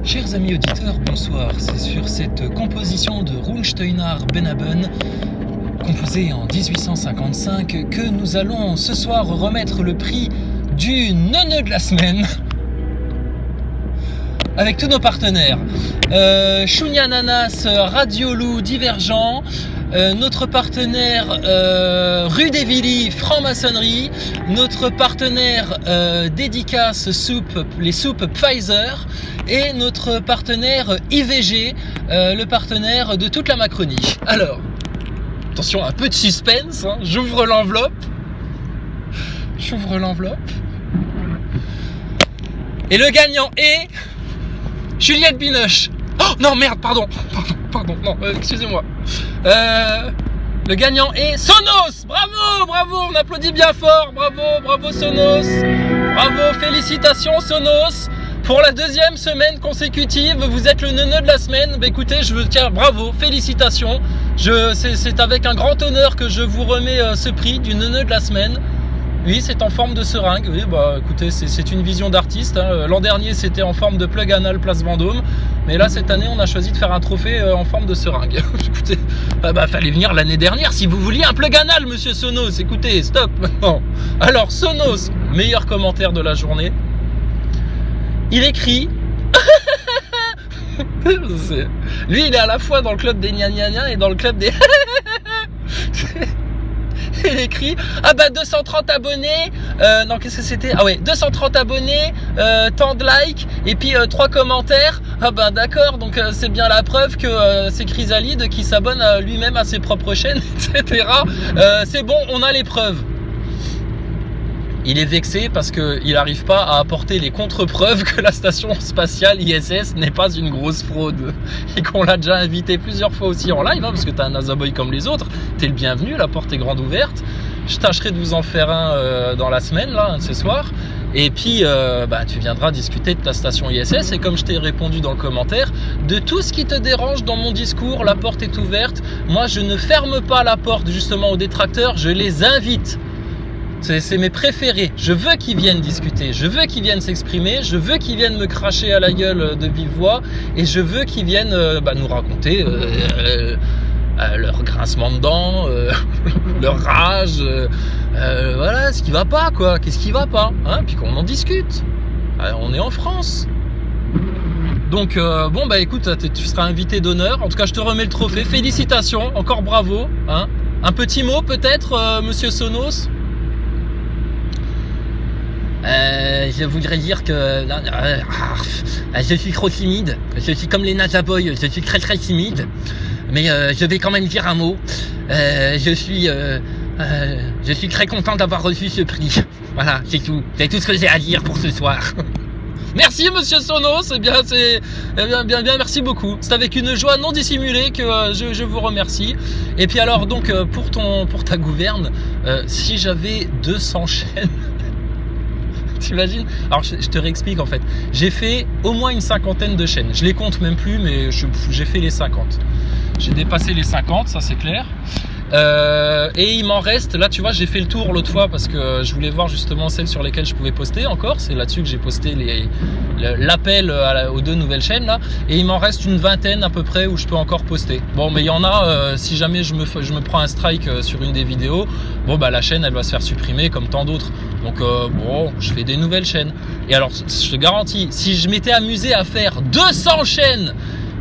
Chers amis auditeurs, bonsoir. C'est sur cette composition de Rundsteiner Benaben, composée en 1855, que nous allons ce soir remettre le prix du neuneu de la semaine avec tous nos partenaires. Chounia Nanas, Radiolou, Divergent, notre partenaire Rue des Villiers, franc-maçonnerie, notre partenaire dédicace soupe, les soupes Pfizer, et notre partenaire IVG, le partenaire de toute la Macronie. Alors, attention, un peu de suspense, hein. J'ouvre l'enveloppe. Et le gagnant est Juliette Binoche. Oh non, merde, pardon, non, excusez-moi. Le gagnant est Sonos. Bravo, on applaudit bien fort. Bravo Sonos. Bravo, félicitations Sonos. Pour la deuxième semaine consécutive, vous êtes le neuneu de la semaine. Bah écoutez, bravo, félicitations. C'est avec un grand honneur que je vous remets ce prix du neuneu de la semaine. Oui, c'est en forme de seringue. Oui, bah écoutez, c'est une vision d'artiste, hein. L'an dernier, c'était en forme de plug anal place Vendôme. Mais là, cette année, on a choisi de faire un trophée en forme de seringue. Écoutez, fallait venir l'année dernière si vous vouliez un plug anal, monsieur Sonos. Écoutez, stop maintenant. Alors, Sonos, meilleur commentaire de la journée. Il écrit... Lui, il est à la fois dans le club des gna et dans le club des... Il écrit 230 abonnés, non, qu'est-ce que c'était? 230 abonnets, tant de likes et puis 3 commentaires. D'accord, donc c'est bien la preuve que c'est Chrysalide qui s'abonne lui-même à ses propres chaînes, etc. C'est bon, on a les preuves. Il est vexé parce qu'il n'arrive pas à apporter les contre-preuves que la station spatiale ISS n'est pas une grosse fraude. Et qu'on l'a déjà invité plusieurs fois aussi en live, hein, parce que t'es un Nazaboy comme les autres. T'es le bienvenu, la porte est grande ouverte. Je tâcherai de vous en faire un dans la semaine, là, ce soir. Et puis, tu viendras discuter de ta station ISS. Et comme je t'ai répondu dans le commentaire, de tout ce qui te dérange dans mon discours, la porte est ouverte. Moi, je ne ferme pas la porte justement aux détracteurs, je les invite. C'est mes préférés. Je veux qu'ils viennent discuter, je veux qu'ils viennent s'exprimer, je veux qu'ils viennent me cracher à la gueule de vive voix, et je veux qu'ils viennent nous raconter leur grincement de dents, leur rage, voilà, ce qui va pas, quoi. Qu'est-ce qui va pas, hein, puis qu'on en discute. On est en France. Donc écoute, tu seras invité d'honneur. En tout cas, je te remets le trophée. Félicitations, encore bravo, hein. Un petit mot peut-être, monsieur Sonos. Je voudrais dire que je suis trop timide. Je suis comme les Nazaboys, je suis très très timide. Mais je vais quand même dire un mot. Je suis très content d'avoir reçu ce prix. Voilà, c'est tout. C'est tout ce que j'ai à dire pour ce soir. Merci monsieur Sonos, bien, merci beaucoup. C'est avec une joie non dissimulée que je vous remercie. Et puis alors donc pour ta gouverne, si j'avais 200 chaînes. T'imagines? Alors je te réexplique en fait. J'ai fait au moins une 50aine de chaînes. Je les compte même plus, mais j'ai fait les 50. J'ai dépassé les 50, ça c'est clair. Et il m'en reste, là tu vois, j'ai fait le tour l'autre fois parce que je voulais voir justement celles sur lesquelles je pouvais poster encore. C'est là-dessus que j'ai posté l'appel aux 2 nouvelles chaînes là. Et il m'en reste une 20aine à peu près où je peux encore poster. Bon, mais il y en a, si jamais je me prends un strike sur une des vidéos, la chaîne elle va se faire supprimer comme tant d'autres. Donc je fais des nouvelles chaînes. Et alors, je te garantis, si je m'étais amusé à faire 200 chaînes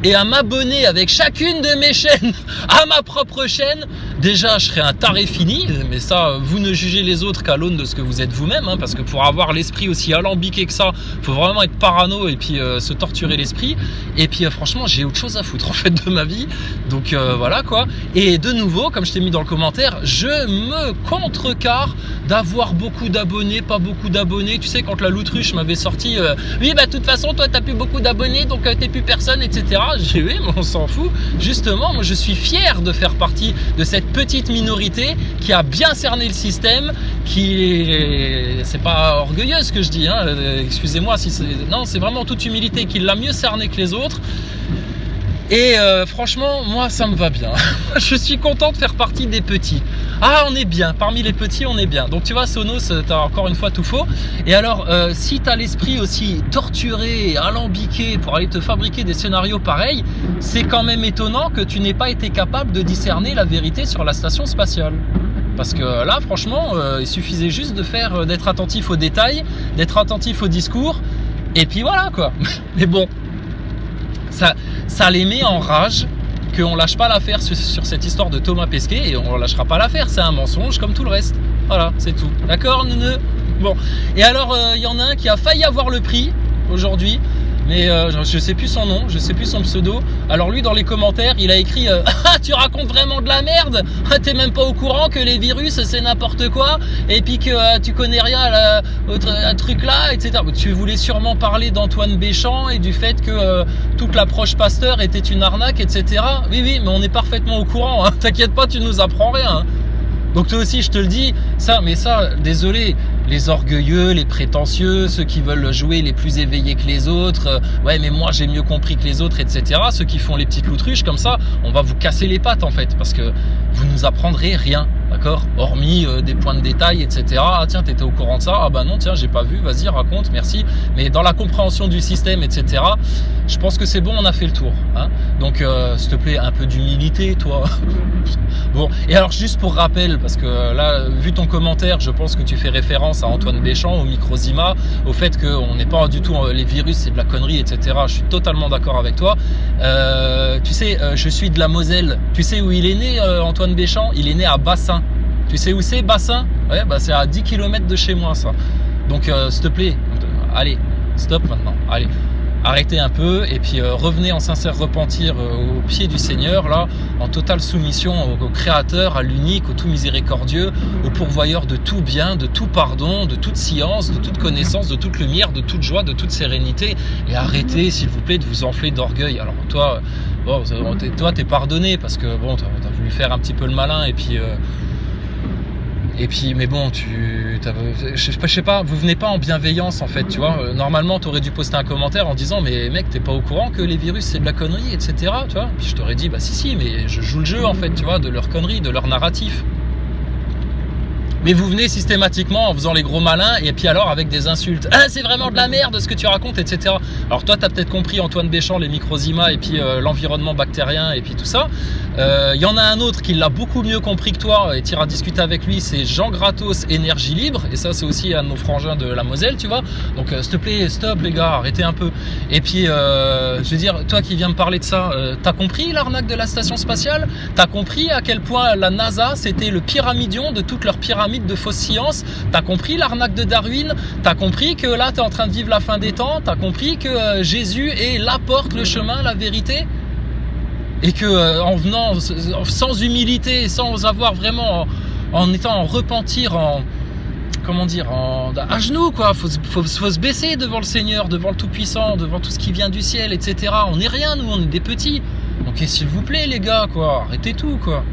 et à m'abonner avec chacune de mes chaînes à ma propre chaîne, déjà je serais un taré fini. Mais ça, vous ne jugez les autres qu'à l'aune de ce que vous êtes vous-même, hein, parce que pour avoir l'esprit aussi alambiqué que ça, faut vraiment être parano et puis se torturer l'esprit. Et puis franchement, j'ai autre chose à foutre en fait de ma vie. Donc voilà quoi. Et de nouveau, comme je t'ai mis dans le commentaire, je me contrecarre d'avoir beaucoup d'abonnés, pas beaucoup d'abonnés. Tu sais, quand la Loutruche m'avait sorti oui, de toute façon, toi t'as plus beaucoup d'abonnés, donc t'es plus personne, etc. J'ai oui, mais on s'en fout. Justement, moi je suis fier de faire partie de cette petite minorité qui a bien cerné le système, c'est pas orgueilleux ce que je dis, hein, excusez-moi si non, c'est vraiment toute humilité, qui l'a mieux cerné que les autres. Et franchement, moi ça me va bien. Je suis content de faire partie des petits. Ah, on est bien, parmi les petits, on est bien. Donc tu vois, Sonos, t'as encore une fois tout faux. Et alors, si t'as l'esprit aussi torturé, alambiqué pour aller te fabriquer des scénarios pareils, c'est quand même étonnant que tu n'aies pas été capable de discerner la vérité sur la station spatiale. Parce que là, franchement, il suffisait juste d'être attentif aux détails, d'être attentif au discours, et puis voilà quoi. Mais bon, ça les met en rage qu'on lâche pas l'affaire sur cette histoire de Thomas Pesquet, et on lâchera pas l'affaire, c'est un mensonge comme tout le reste. Voilà, c'est tout. D'accord, neuneu? Bon, et alors, il y en a un qui a failli avoir le prix aujourd'hui, mais je sais plus son nom, je sais plus son pseudo. Alors lui, dans les commentaires, il a écrit ah, tu racontes vraiment de la merde, t'es même pas au courant que les virus c'est n'importe quoi, et puis que tu connais rien à un truc là, etc. Tu voulais sûrement parler d'Antoine Béchamp et du fait que toute l'approche Pasteur était une arnaque, etc. Oui, mais on est parfaitement au courant, hein. T'inquiète pas, tu nous apprends rien, hein. Donc toi aussi, je te le dis, mais ça, désolé, les orgueilleux, les prétentieux, ceux qui veulent jouer les plus éveillés que les autres, ouais mais moi j'ai mieux compris que les autres, etc. Ceux qui font les petites loutruches comme ça, on va vous casser les pattes en fait, parce que vous nous apprendrez rien, d'accord? Hormis des points de détail, etc. Ah tiens, t'étais au courant de ça? Ah bah non, tiens, j'ai pas vu, vas-y, raconte, merci. Mais dans la compréhension du système, etc., je pense que c'est bon, on a fait le tour, hein. Donc s'il te plaît, un peu d'humilité, toi. Bon, et alors juste pour rappel, parce que là, vu ton commentaire, je pense que tu fais référence à Antoine Béchamp, au Microzima, au fait qu'on n'est pas du tout les virus, c'est de la connerie, etc. Je suis totalement d'accord avec toi. Tu sais, je suis de la Moselle. Tu sais où il est né, Antoine Béchamp? Il est né à Bassin. Tu sais où c'est, Bassin? Ouais, bah c'est à 10 km de chez moi, ça. Donc, s'il te plaît, allez, stop maintenant, allez. Arrêtez un peu et puis revenez en sincère repentir au pied du Seigneur, là, en totale soumission au Créateur, à l'unique, au tout miséricordieux, au pourvoyeur de tout bien, de tout pardon, de toute science, de toute connaissance, de toute lumière, de toute joie, de toute sérénité. Et arrêtez, s'il vous plaît, de vous enfler d'orgueil. Alors toi, bon, t'es pardonné parce que bon, t'as voulu faire un petit peu le malin et puis mais bon, je sais pas, vous venez pas en bienveillance en fait, tu vois. Normalement, t'aurais dû poster un commentaire en disant, mais mec, t'es pas au courant que les virus c'est de la connerie, etc. Tu vois. Puis je t'aurais dit, bah si, mais je joue le jeu en fait, tu vois, de leur connerie, de leur narratif. Mais vous venez systématiquement en faisant les gros malins et puis alors avec des insultes. Ah, c'est vraiment de la merde ce que tu racontes, etc. Alors toi, t'as peut-être compris Antoine Béchamp, les Microzima et puis l'environnement bactérien et puis tout ça. Y en a un autre qui l'a beaucoup mieux compris que toi et tu iras discuter avec lui, c'est Jean Gratos, Énergie Libre. Et ça, c'est aussi un de nos frangins de la Moselle, tu vois. Donc s'il te plaît, stop les gars, arrêtez un peu. Et puis, je veux dire, toi qui viens me parler de ça, t'as compris l'arnaque de la station spatiale? T'as compris à quel point la NASA, c'était le pyramidion de toutes leurs pyramides de fausses sciences? T'as compris l'arnaque de Darwin? T'as compris que là, t'es en train de vivre la fin des temps? T'as compris que Jésus est la porte, le chemin, la vérité? Et que en venant sans humilité, sans avoir vraiment, en étant en repentir, à genoux quoi, faut se baisser devant le Seigneur, devant le Tout-Puissant, devant tout ce qui vient du ciel, etc. On n'est rien, nous, on est des petits. Donc s'il vous plaît les gars, quoi, arrêtez tout quoi.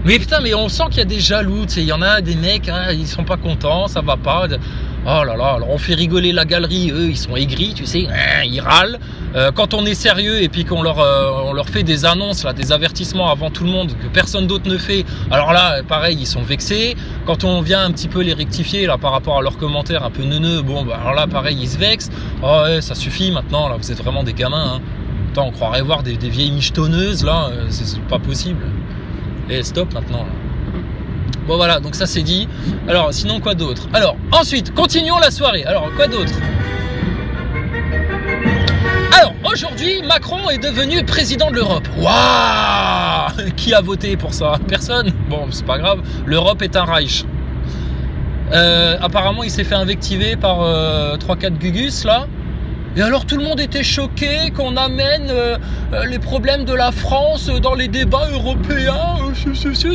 Mais putain, mais on sent qu'il y a des jaloux, tu sais, il y en a des mecs, hein, ils sont pas contents, ça va pas. Oh là là, alors on fait rigoler la galerie, eux ils sont aigris, tu sais, ils râlent. Quand on est sérieux et puis qu'on leur fait des annonces, là, des avertissements avant tout le monde que personne d'autre ne fait, alors là, pareil, ils sont vexés. Quand on vient un petit peu les rectifier là par rapport à leurs commentaires un peu neuneux, bon, bah alors là, pareil, ils se vexent. Oh ouais, ça suffit maintenant, là, vous êtes vraiment des gamins, hein. Putain, on croirait voir des vieilles michetonneuses, là, c'est pas possible. Et stop maintenant là. Bon voilà, donc ça c'est dit. Alors sinon quoi d'autre? Alors ensuite, continuons la soirée. Alors quoi d'autre? Alors aujourd'hui, Macron est devenu président de l'Europe. Waouh! Qui a voté pour ça? Personne. Bon, c'est pas grave. L'Europe est un Reich. Apparemment, il s'est fait invectiver par 3-4 gugus là. Et alors tout le monde était choqué qu'on amène les problèmes de la France dans les débats européens.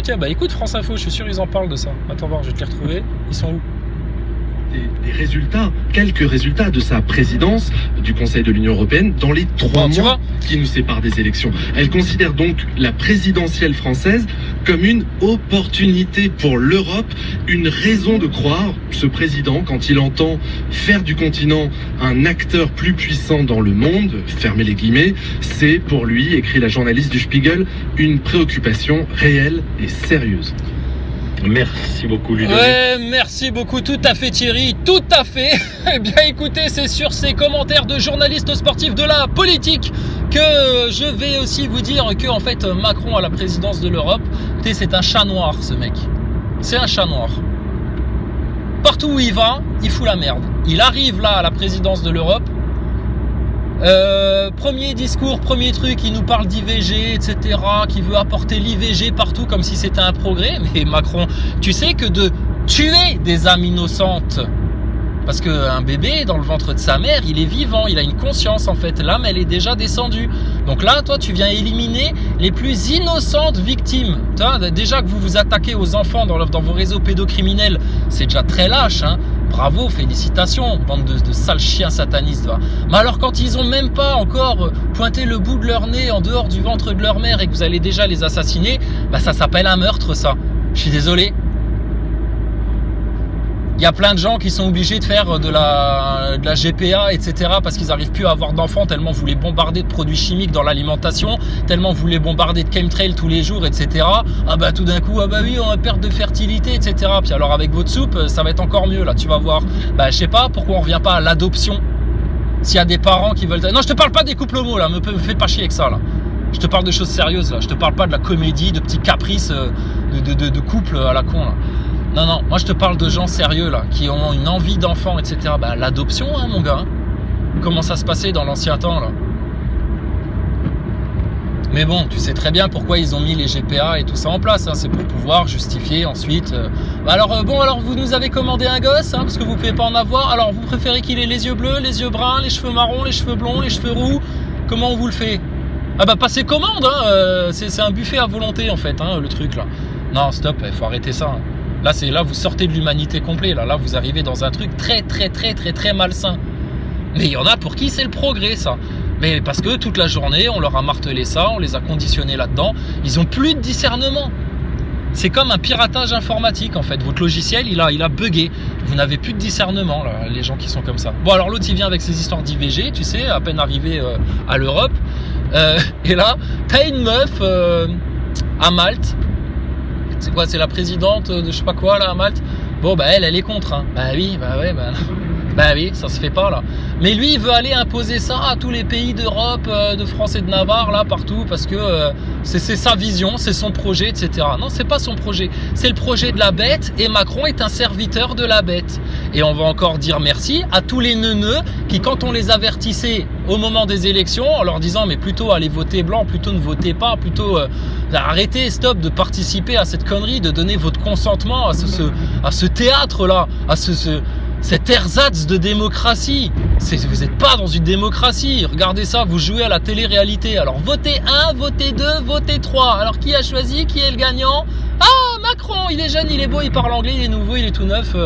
Tiens, bah écoute France Info, je suis sûr ils en parlent de ça. Attends voir, je vais te les retrouver. Ils sont où? Des résultats, quelques résultats de sa présidence du Conseil de l'Union Européenne dans les 3 mois qui nous séparent des élections. Elle considère donc la présidentielle française comme une opportunité pour l'Europe, une raison de croire ce président quand il entend faire du continent un acteur plus puissant dans le monde, fermez les guillemets, c'est pour lui, écrit la journaliste du Spiegel, une préoccupation réelle et sérieuse. Merci beaucoup Ludovic. Ouais, merci beaucoup, tout à fait Thierry, tout à fait. Eh bien écoutez, c'est sur ces commentaires de journalistes sportifs de la politique que je vais aussi vous dire que en fait Macron à la présidence de l'Europe, c'est un chat noir ce mec. C'est un chat noir. Partout où il va, il fout la merde. Il arrive là à la présidence de l'Europe. Premier discours, premier truc, il nous parle d'IVG, etc., qui veut apporter l'IVG partout comme si c'était un progrès. Mais Macron, tu sais que de tuer des âmes innocentes, parce qu'un bébé dans le ventre de sa mère, il est vivant, il a une conscience en fait, l'âme elle est déjà descendue. Donc là, toi tu viens éliminer les plus innocentes victimes. Déjà que vous vous attaquez aux enfants dans vos réseaux pédocriminels, c'est déjà très lâche, hein. Bravo, félicitations, bande de sales chiens satanistes. Mais alors quand ils ont même pas encore pointé le bout de leur nez en dehors du ventre de leur mère et que vous allez déjà les assassiner, bah ça s'appelle un meurtre ça. Je suis désolé. Il y a plein de gens qui sont obligés de faire de la GPA, etc. parce qu'ils n'arrivent plus à avoir d'enfants tellement vous les bombardez de produits chimiques dans l'alimentation, tellement vous les bombardez de chemtrails tous les jours, etc. Ah bah tout d'un coup, ah bah oui, on a perte de fertilité, etc. Puis alors avec votre soupe, ça va être encore mieux là, tu vas voir. Bah je sais pas, pourquoi on revient pas à l'adoption? S'il y a des parents qui veulent... Non, je te parle pas des couples homo là, me fais pas chier avec ça là. Je te parle de choses sérieuses là, je te parle pas de la comédie, de petits caprices de couples à la con là. Non, moi je te parle de gens sérieux là, qui ont une envie d'enfant, etc. Bah l'adoption, hein, mon gars. Comment ça se passait dans l'ancien temps là. Mais bon, tu sais très bien pourquoi ils ont mis les GPA et tout ça en place. Hein. C'est pour pouvoir justifier ensuite. Alors vous nous avez commandé un gosse, hein, parce que vous pouvez pas en avoir. Alors vous préférez qu'il ait les yeux bleus, les yeux bruns, les cheveux marrons, les cheveux blonds, les cheveux roux. Comment on vous le fait? Ah bah passez commande, hein. C'est un buffet à volonté en fait, hein, le truc là. Non, stop, il faut arrêter ça. Hein. Là, vous sortez de l'humanité complète. Là, vous arrivez dans un truc très malsain. Mais il y en a pour qui c'est le progrès, ça. Mais parce que toute la journée, on leur a martelé ça, on les a conditionnés là-dedans. Ils ont plus de discernement. C'est comme un piratage informatique, en fait. Votre logiciel, il a bugué. Vous n'avez plus de discernement, là, les gens qui sont comme ça. Bon, alors l'autre, il vient avec ses histoires d'IVG, tu sais, à peine arrivé à l'Europe. Et là, t'as une meuf à Malte. C'est quoi, c'est la présidente de je sais pas quoi là à Malte. Bon bah elle est contre hein. Bah oui, ça se fait pas là. Mais lui il veut aller imposer ça à tous les pays d'Europe, de France et de Navarre là partout parce que c'est sa vision, c'est son projet, etc. Non, c'est pas son projet, c'est le projet de la bête et Macron est un serviteur de la bête. Et on va encore dire merci à tous les neuneux qui quand on les avertissait au moment des élections en leur disant mais plutôt allez voter blanc, plutôt ne votez pas, plutôt arrêtez, stop de participer à cette connerie, de donner votre consentement à ce théâtre là, à cet ersatz de démocratie. Vous n'êtes pas dans une démocratie. Regardez ça, vous jouez à la télé-réalité. Alors votez 1, votez 2, votez 3. Alors qui a choisi? Qui est le gagnant? Ah, Macron, il est jeune, il est beau, il parle anglais, il est nouveau, il est tout neuf.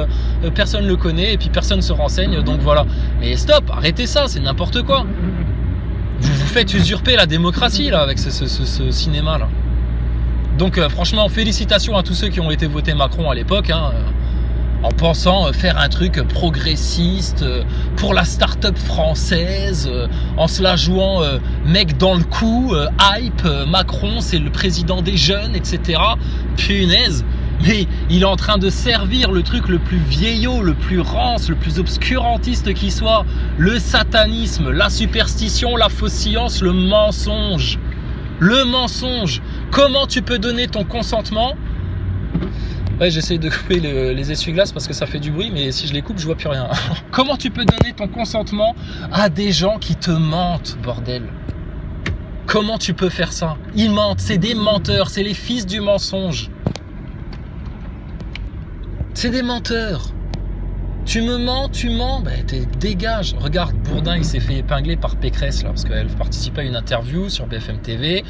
Personne ne le connaît et puis personne ne se renseigne. Donc voilà. Mais stop, arrêtez ça, c'est n'importe quoi. Vous vous faites usurper la démocratie là avec ce cinéma là. Donc franchement, félicitations à tous ceux qui ont été votés Macron à l'époque. Hein, en pensant faire un truc progressiste pour la start-up française, en se la jouant mec dans le coup, hype, Macron c'est le président des jeunes, etc. Punaise, mais il est en train de servir le truc le plus vieillot, le plus rance, le plus obscurantiste qui soit, le satanisme, la superstition, la fausse science, le mensonge. Le mensonge. Comment tu peux donner ton consentement? Ouais, j'essaie de couper les essuie-glaces parce que ça fait du bruit, mais si je les coupe, je vois plus rien. Comment tu peux donner ton consentement à des gens qui te mentent, bordel? Comment tu peux faire ça? Ils mentent, c'est des menteurs, c'est les fils du mensonge. C'est des menteurs. Tu me mens, tu mens, ben dégage. Regarde, Bourdin, il s'est fait épingler par Pécresse, là, parce qu'elle participait à une interview sur BFM TV.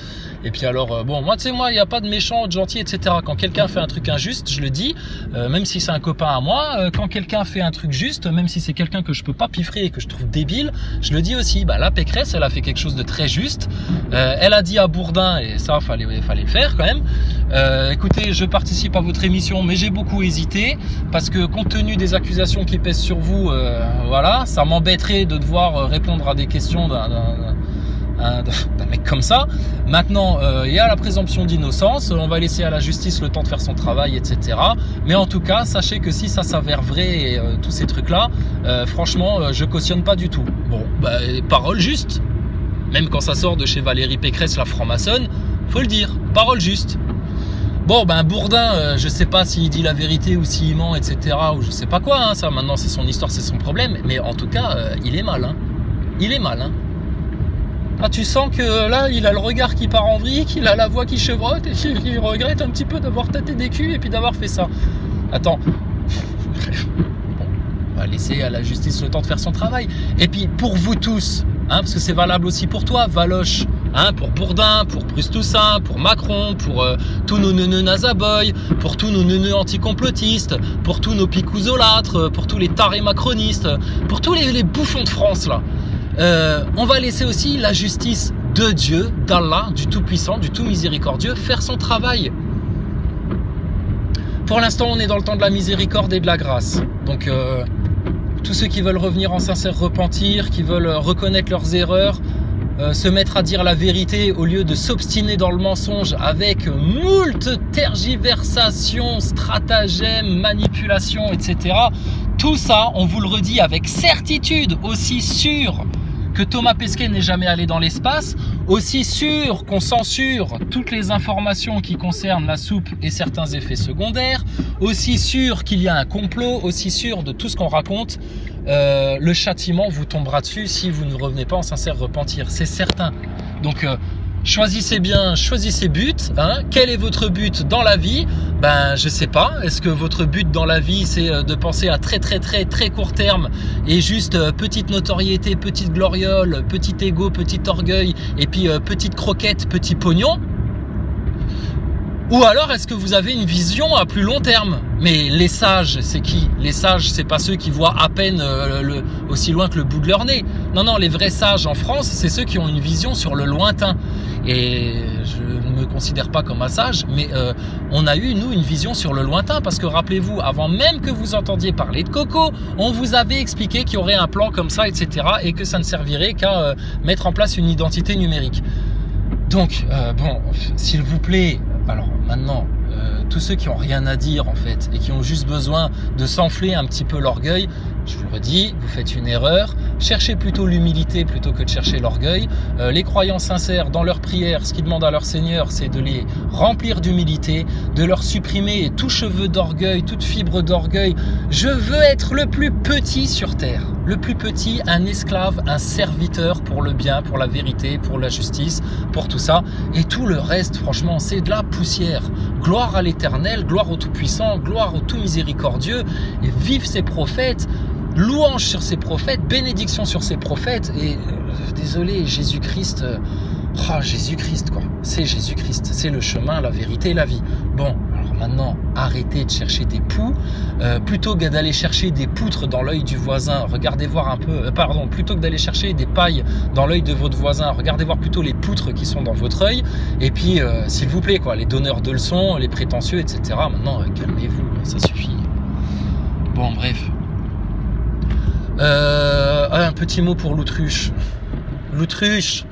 Et puis alors, bon, moi, tu sais, moi, il n'y a pas de méchant, de gentil, etc. Quand quelqu'un fait un truc injuste, je le dis, même si c'est un copain à moi, quand quelqu'un fait un truc juste, même si c'est quelqu'un que je peux pas piffrer et que je trouve débile, je le dis aussi. Bah là, Pécresse, elle a fait quelque chose de très juste. Elle a dit à Bourdin, et ça, fallait le faire quand même, écoutez, je participe à votre émission, mais j'ai beaucoup hésité, parce que compte tenu des accusations qui pèsent sur vous, voilà, ça m'embêterait de devoir répondre à des questions d'un mec comme ça. Maintenant, il y a la présomption d'innocence, on va laisser à la justice le temps de faire son travail, etc. Mais en tout cas, sachez que si ça s'avère vrai et tous ces trucs-là, franchement, je cautionne pas du tout. Bon, parole juste, même quand ça sort de chez Valérie Pécresse, la franc-maçonne, faut le dire, parole juste. Bon, Bourdin, je sais pas s'il dit la vérité ou s'il ment, etc. ou je sais pas quoi, hein, ça maintenant c'est son histoire, c'est son problème, mais en tout cas, il est mal, hein. Il est mal, hein. Ah, tu sens que là, il a le regard qui part en vrille, qu'il a la voix qui chevrotte et qu'il regrette un petit peu d'avoir tâté des culs et puis d'avoir fait ça. Attends. Bon, on va laisser à la justice le temps de faire son travail. Et puis, pour vous tous, hein, parce que c'est valable aussi pour toi, Valoche, hein, pour Bourdin, pour Bruce Toussaint, pour Macron, pour tous nos neuneux nazaboy, pour tous nos neuneux anticomplotistes, pour tous nos picouzolâtres, pour tous les tarés macronistes, pour tous les bouffons de France, là. On va laisser aussi la justice de Dieu, d'Allah, du Tout-Puissant, du Tout-Miséricordieux, faire son travail. Pour l'instant, on est dans le temps de la miséricorde et de la grâce. Donc, tous ceux qui veulent revenir en sincère repentir, qui veulent reconnaître leurs erreurs, se mettre à dire la vérité au lieu de s'obstiner dans le mensonge avec moult tergiversations, stratagèmes, manipulations, etc. Tout ça, on vous le redit avec certitude, aussi sûr que Thomas Pesquet n'est jamais allé dans l'espace, aussi sûr qu'on censure toutes les informations qui concernent la soupe et certains effets secondaires, aussi sûr qu'il y a un complot, aussi sûr de tout ce qu'on raconte, le châtiment vous tombera dessus si vous ne revenez pas en sincère repentir, c'est certain. Donc choisissez bien, choisissez but, hein. Quel est votre but dans la vie? Je sais pas. Est-ce que votre but dans la vie, c'est de penser à très court terme et juste petite notoriété, petite gloriole, petit ego, petit orgueil et puis petite croquette, petit pognon? Ou alors est-ce que vous avez une vision à plus long terme? Mais les sages, c'est qui? Les sages, c'est pas ceux qui voient à peine aussi loin que le bout de leur nez. Non, les vrais sages en France, c'est ceux qui ont une vision sur le lointain. Et je ne me considère pas comme un sage, mais on a eu, nous, une vision sur le lointain. Parce que rappelez-vous, avant même que vous entendiez parler de Coco, on vous avait expliqué qu'il y aurait un plan comme ça, etc. Et que ça ne servirait qu'à mettre en place une identité numérique. Donc, s'il vous plaît, alors maintenant, tous ceux qui n'ont rien à dire en fait et qui ont juste besoin de s'enfler un petit peu l'orgueil, je vous le redis, vous faites une erreur. Cherchez plutôt l'humilité plutôt que de chercher l'orgueil. Les croyants sincères dans leurs prières, ce qu'ils demandent à leur Seigneur, c'est de les remplir d'humilité, de leur supprimer tout cheveu d'orgueil, toute fibre d'orgueil. Je veux être le plus petit sur terre, le plus petit, un esclave, un serviteur pour le bien, pour la vérité, pour la justice, pour tout ça. Et tout le reste, franchement, c'est de la poussière. Gloire à l'Éternel, gloire au Tout-Puissant, gloire au Tout-Miséricordieux, et vive ses prophètes. Louange sur ses prophètes, bénédiction sur ses prophètes. Et désolé, Jésus-Christ, Jésus-Christ quoi, c'est Jésus-Christ, c'est le chemin, la vérité et la vie. Bon, alors maintenant, arrêtez de chercher des poux, plutôt que d'aller chercher des poutres dans l'œil du voisin, regardez voir un peu, plutôt que d'aller chercher des pailles dans l'œil de votre voisin, regardez voir plutôt les poutres qui sont dans votre œil, et puis, s'il vous plaît, quoi, les donneurs de leçons, les prétentieux, etc. Maintenant, calmez-vous, ça suffit. Bon, bref. Un petit mot pour l'autruche. L'autruche,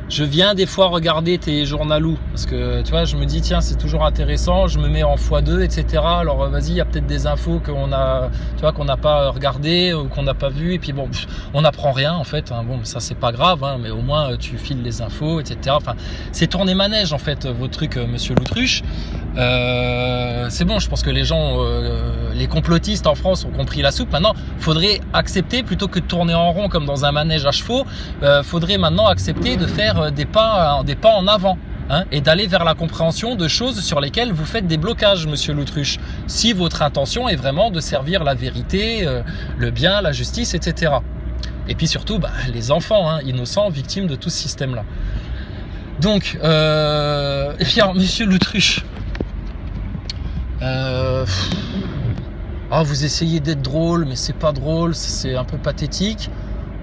je viens des fois regarder tes journalous parce que tu vois, je me dis tiens, c'est toujours intéressant, je me mets en x2, etc. Alors vas-y, il y a peut-être des infos qu'on n'a pas regardé ou qu'on n'a pas vu, et puis bon, on n'apprend rien en fait, hein. Bon, ça c'est pas grave, hein, mais au moins tu files les infos, etc. Enfin, c'est tourner manège en fait, votre truc, monsieur l'autruche. C'est bon, je pense que les gens, les complotistes en France ont compris la soupe. Maintenant, faudrait accepter, plutôt que de tourner en rond comme dans un manège à chevaux, faudrait maintenant accepter de faire des pas en avant, hein, et d'aller vers la compréhension de choses sur lesquelles vous faites des blocages, monsieur l'autruche, si votre intention est vraiment de servir la vérité, le bien, la justice, etc. Et puis surtout, les enfants, hein, innocents, victimes de tout ce système-là. Donc, et puis alors, monsieur l'autruche, vous essayez d'être drôle, mais c'est pas drôle, c'est un peu pathétique.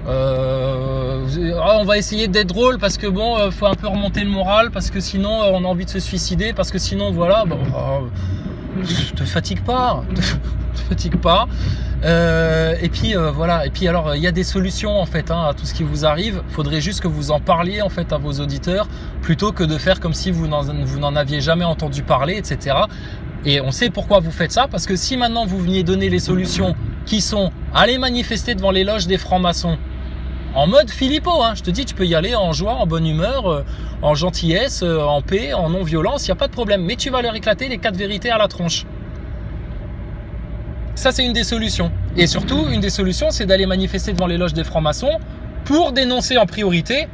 On va essayer d'être drôle parce que bon, faut un peu remonter le moral, parce que sinon on a envie de se suicider, parce que sinon voilà, te fatigue pas, te fatigue pas. Et puis voilà. Et puis alors il y a des solutions en fait à tout ce qui vous arrive. Faudrait juste que vous en parliez en fait à vos auditeurs plutôt que de faire comme si vous n'en aviez jamais entendu parler, etc. Et on sait pourquoi vous faites ça, parce que si maintenant vous veniez donner les solutions qui sont aller manifester devant les loges des francs-maçons en mode Philippot, je te dis, tu peux y aller en joie, en bonne humeur, en gentillesse, en paix, en non-violence, il n'y a pas de problème. Mais tu vas leur éclater les 4 vérités à la tronche. Ça, c'est une des solutions. Et surtout, une des solutions, c'est d'aller manifester devant les loges des francs-maçons pour dénoncer en priorité,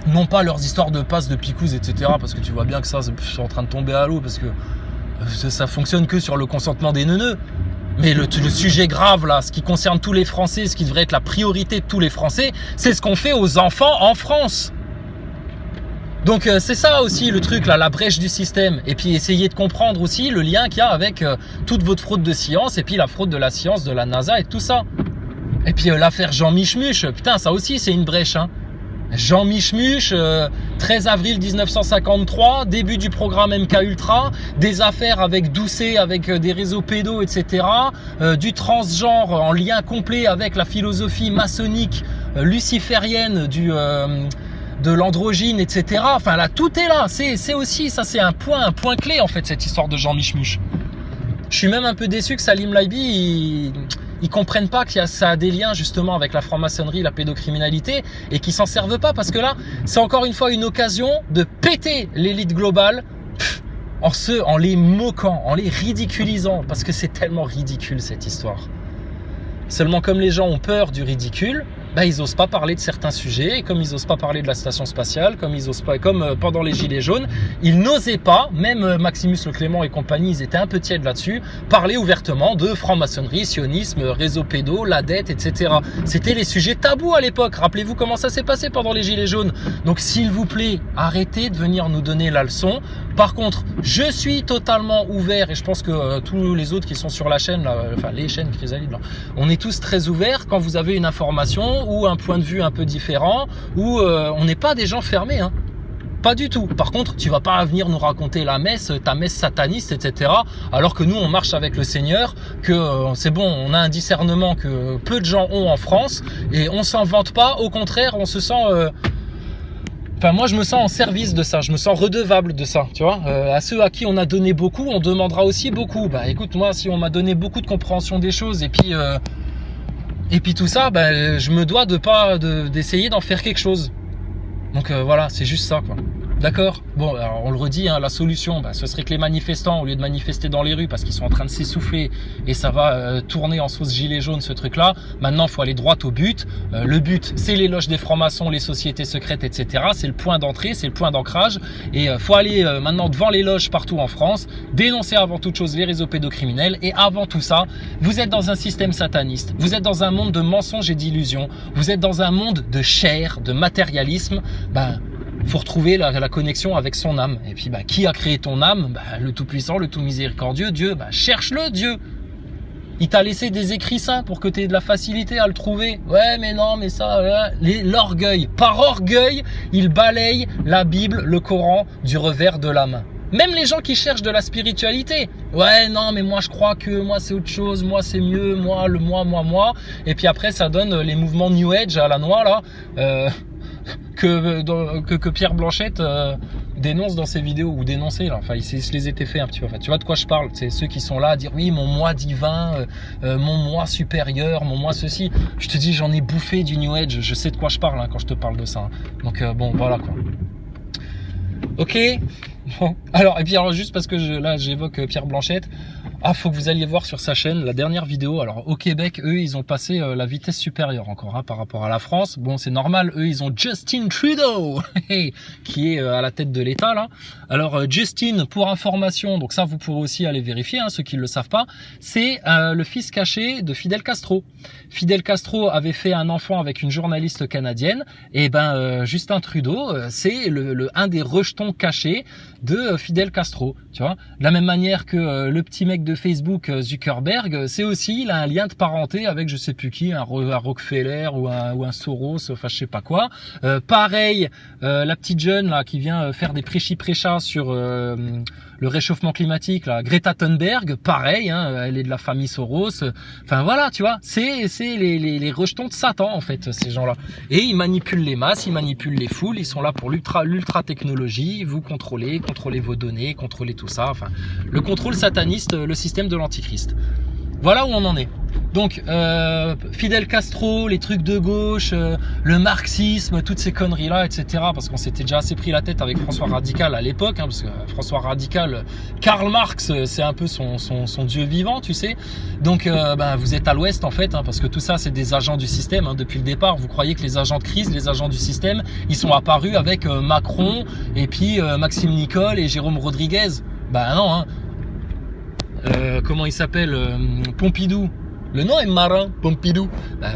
non pas leurs histoires de passes, de picouses, etc. Parce que tu vois bien que ça, c'est en train de tomber à l'eau, parce que ça fonctionne que sur le consentement des neuneux. Mais le sujet grave là, ce qui concerne tous les Français, ce qui devrait être la priorité de tous les Français, c'est ce qu'on fait aux enfants en France. Donc c'est ça aussi le truc là, la brèche du système. Et puis essayez de comprendre aussi le lien qu'il y a avec toute votre fraude de science et puis la fraude de la science, de la NASA et tout ça. Et puis l'affaire Jean Michemuche, putain ça aussi c'est une brèche. Jean Michemuche, 13 avril 1953, début du programme MK Ultra, des affaires avec Doucet, avec des réseaux pédos, etc. Du transgenre en lien complet avec la philosophie maçonnique luciférienne de l'androgyne, etc. Enfin là, tout est là. C'est aussi, ça c'est un point clé en fait, cette histoire de Jean Michemuche. Je suis même un peu déçu que Salim Laibi, ils comprennent pas que ça a des liens justement avec la franc-maçonnerie, la pédocriminalité et qu'ils s'en servent pas parce que là, c'est encore une fois une occasion de péter l'élite globale en les moquant, en les ridiculisant parce que c'est tellement ridicule cette histoire. Seulement comme les gens ont peur du ridicule, ils osent pas parler de certains sujets, et comme ils osent pas parler de la station spatiale, comme pendant les Gilets jaunes, ils n'osaient pas, même Maximus Le Clément et compagnie, ils étaient un peu tièdes là-dessus, parler ouvertement de franc-maçonnerie, sionisme, réseau pédo, la dette, etc. C'était les sujets tabous à l'époque. Rappelez-vous comment ça s'est passé pendant les Gilets jaunes. Donc s'il vous plaît, arrêtez de venir nous donner la leçon. Par contre, je suis totalement ouvert, et je pense que tous les autres qui sont sur la chaîne, là, enfin les chaînes Chrysalide, là, on est tous très ouverts quand vous avez une information ou un point de vue un peu différent, où on n'est pas des gens fermés, pas du tout. Par contre, tu vas pas venir nous raconter la messe, ta messe sataniste, etc. Alors que nous, on marche avec le Seigneur, que c'est bon, on a un discernement que peu de gens ont en France, et on s'en vante pas. Au contraire, on se sent... Enfin, moi, je me sens en service de ça, je me sens redevable de ça, tu vois. À ceux à qui on a donné beaucoup, on demandera aussi beaucoup. Écoute, moi, si on m'a donné beaucoup de compréhension des choses, et puis tout ça, je me dois d'essayer d'en faire quelque chose. Donc voilà, c'est juste ça, quoi. D'accord. Bon, alors on le redit, la solution, ce serait que les manifestants, au lieu de manifester dans les rues parce qu'ils sont en train de s'essouffler et ça va tourner en sauce gilet jaune ce truc-là, maintenant il faut aller droit au but. Le but, c'est les loges des francs-maçons, les sociétés secrètes, etc. C'est le point d'entrée, c'est le point d'ancrage. Et faut aller maintenant devant les loges partout en France, dénoncer avant toute chose les réseaux pédocriminels. Et avant tout ça, vous êtes dans un système sataniste, vous êtes dans un monde de mensonges et d'illusions, vous êtes dans un monde de chair, de matérialisme. Faut retrouver la connexion avec son âme. Et puis qui a créé ton âme? Le Tout-Puissant, le Tout-Miséricordieux, Dieu. Cherche-le, Dieu. Il t'a laissé des écrits saints pour que tu aies de la facilité à le trouver. Ouais, mais non, mais ça, l'orgueil. Par orgueil, il balaye la Bible, le Coran du revers de la main. Même les gens qui cherchent de la spiritualité. Ouais, non, mais moi je crois que moi c'est autre chose, moi c'est mieux, moi, le moi. Et puis après, ça donne les mouvements New Age à la noix, là. Que Pierre Blanchette dénonce dans ses vidéos, ou dénoncer là, enfin il se les était fait un petit peu, tu vois de quoi je parle, c'est ceux qui sont là à dire oui mon moi divin, mon moi supérieur, mon moi ceci. Je te dis, j'en ai bouffé du New Age, je sais de quoi je parle quand je te parle de ça, donc bon voilà quoi. Ok. Bon. Alors, et puis juste parce que là j'évoque Pierre Blanchette, faut que vous alliez voir sur sa chaîne la dernière vidéo. Alors au Québec, eux ils ont passé la vitesse supérieure encore par rapport à la France. Bon, c'est normal, eux ils ont Justin Trudeau qui est à la tête de l'État là. Alors Justin, pour information, donc ça vous pourrez aussi aller vérifier, ceux qui ne le savent pas, c'est le fils caché de Fidel Castro. Fidel Castro avait fait un enfant avec une journaliste canadienne, et Justin Trudeau, c'est un des rejetons cachés de Fidel Castro, tu vois. De la même manière que le petit mec de Facebook, Zuckerberg, c'est aussi, il a un lien de parenté avec je sais plus qui, un Rockefeller ou un Soros, enfin je sais pas quoi. Pareil, la petite jeune là qui vient faire des prêchis-prêchas sur le réchauffement climatique, là, Greta Thunberg, pareil, hein, elle est de la famille Soros. Enfin voilà, tu vois, c'est les rejetons de Satan en fait, ces gens-là. Et ils manipulent les masses, ils manipulent les foules, ils sont là pour l'ultra technologie, vous contrôlez vos données, contrôlez tout ça. Enfin, le contrôle sataniste, le système de l'antichrist. Voilà où on en est. Donc, Fidel Castro, les trucs de gauche, le marxisme, toutes ces conneries-là, etc. Parce qu'on s'était déjà assez pris la tête avec François Radical à l'époque, hein, parce que François Radical, Karl Marx, c'est un peu son dieu vivant, tu sais. Donc, vous êtes à l'ouest, en fait, hein, parce que tout ça, c'est des agents du système. Hein, depuis le départ, vous croyez que les agents de crise, les agents du système, ils sont apparus avec Macron, et puis Maxime Nicole et Jérôme Rodriguez. Non, hein. Comment il s'appelle Pompidou. Le nom est marin, Pompidou.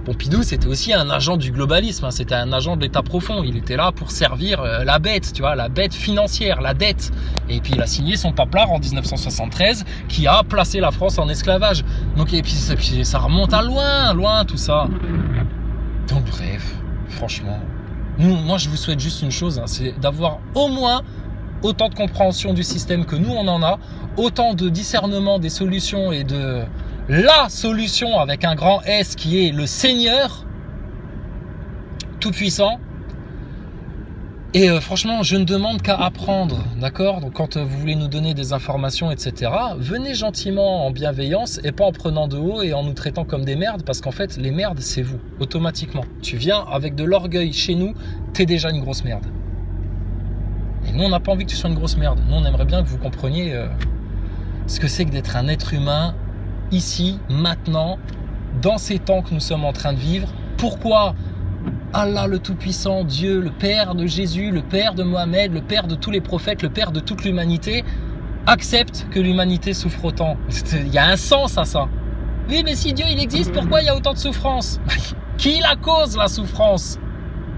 Pompidou, c'était aussi un agent du globalisme, hein, c'était un agent de l'État profond. Il était là pour servir la bête, tu vois, la bête financière, la dette. Et puis il a signé son paplard en 1973 qui a placé la France en esclavage. Donc, et puis ça remonte à loin tout ça. Donc bref, franchement, moi je vous souhaite juste une chose, hein, c'est d'avoir au moins autant de compréhension du système que nous on en a, autant de discernement des solutions et de la solution avec un grand S qui est le Seigneur tout-puissant. Et franchement, je ne demande qu'à apprendre, d'accord? Donc quand vous voulez nous donner des informations, etc., venez gentiment en bienveillance et pas en prenant de haut et en nous traitant comme des merdes, parce qu'en fait, les merdes, c'est vous, automatiquement. Tu viens avec de l'orgueil chez nous, t'es déjà une grosse merde. Et nous, on n'a pas envie que tu sois une grosse merde. Nous, on aimerait bien que vous compreniez ce que c'est que d'être un être humain ici, maintenant, dans ces temps que nous sommes en train de vivre. Pourquoi Allah le Tout-Puissant, Dieu, le Père de Jésus, le Père de Mohamed, le Père de tous les prophètes, le Père de toute l'humanité, accepte que l'humanité souffre autant? Il y a un sens à ça. Oui, mais si Dieu il existe, pourquoi il y a autant de souffrance? Qui la cause, la souffrance?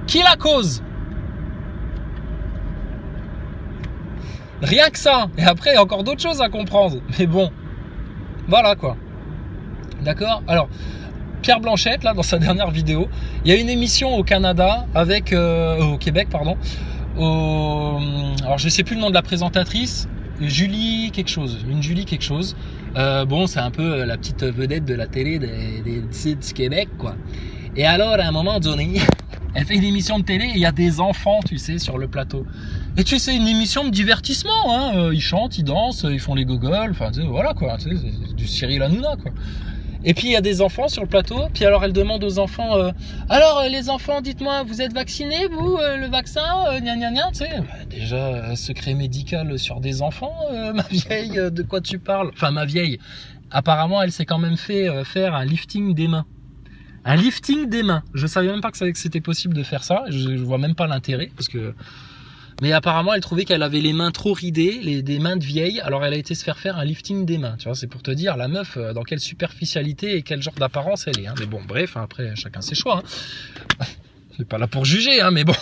Qui la cause? Rien que ça. Et après, il y a encore d'autres choses à comprendre. Mais bon, voilà quoi. D'accord? Alors, Pierre Blanchette, là, dans sa dernière vidéo, il y a une émission au Canada avec... au Québec, pardon. Alors, je ne sais plus le nom de la présentatrice. Julie quelque chose. Une Julie quelque chose. Bon, c'est un peu la petite vedette de la télé du Québec, quoi. Et alors, à un moment donné... Elle fait une émission de télé et il y a des enfants, tu sais, sur le plateau. Et tu sais, une émission de divertissement, hein. Ils chantent, ils dansent, ils font les gogoles, enfin, tu sais, voilà quoi, tu sais, c'est du Cyril Hanouna, quoi. Et puis il y a des enfants sur le plateau, puis alors elle demande aux enfants, alors les enfants, dites-moi, vous êtes vaccinés, vous, le vaccin, gna gna gna, tu sais. Déjà, secret médical sur des enfants, ma vieille, de quoi tu parles? Enfin, ma vieille, apparemment, elle s'est quand même fait faire un lifting des mains. Un lifting des mains. Je savais même pas que c'était possible de faire ça. Je vois même pas l'intérêt parce que. Mais apparemment, elle trouvait qu'elle avait les mains trop ridées, des mains de vieille. Alors, elle a été se faire un lifting des mains. Tu vois, c'est pour te dire la meuf dans quelle superficialité et quel genre d'apparence elle est. Hein. Mais bon, bref, hein, après chacun ses choix. Hein. Je suis pas là pour juger, hein, mais bon.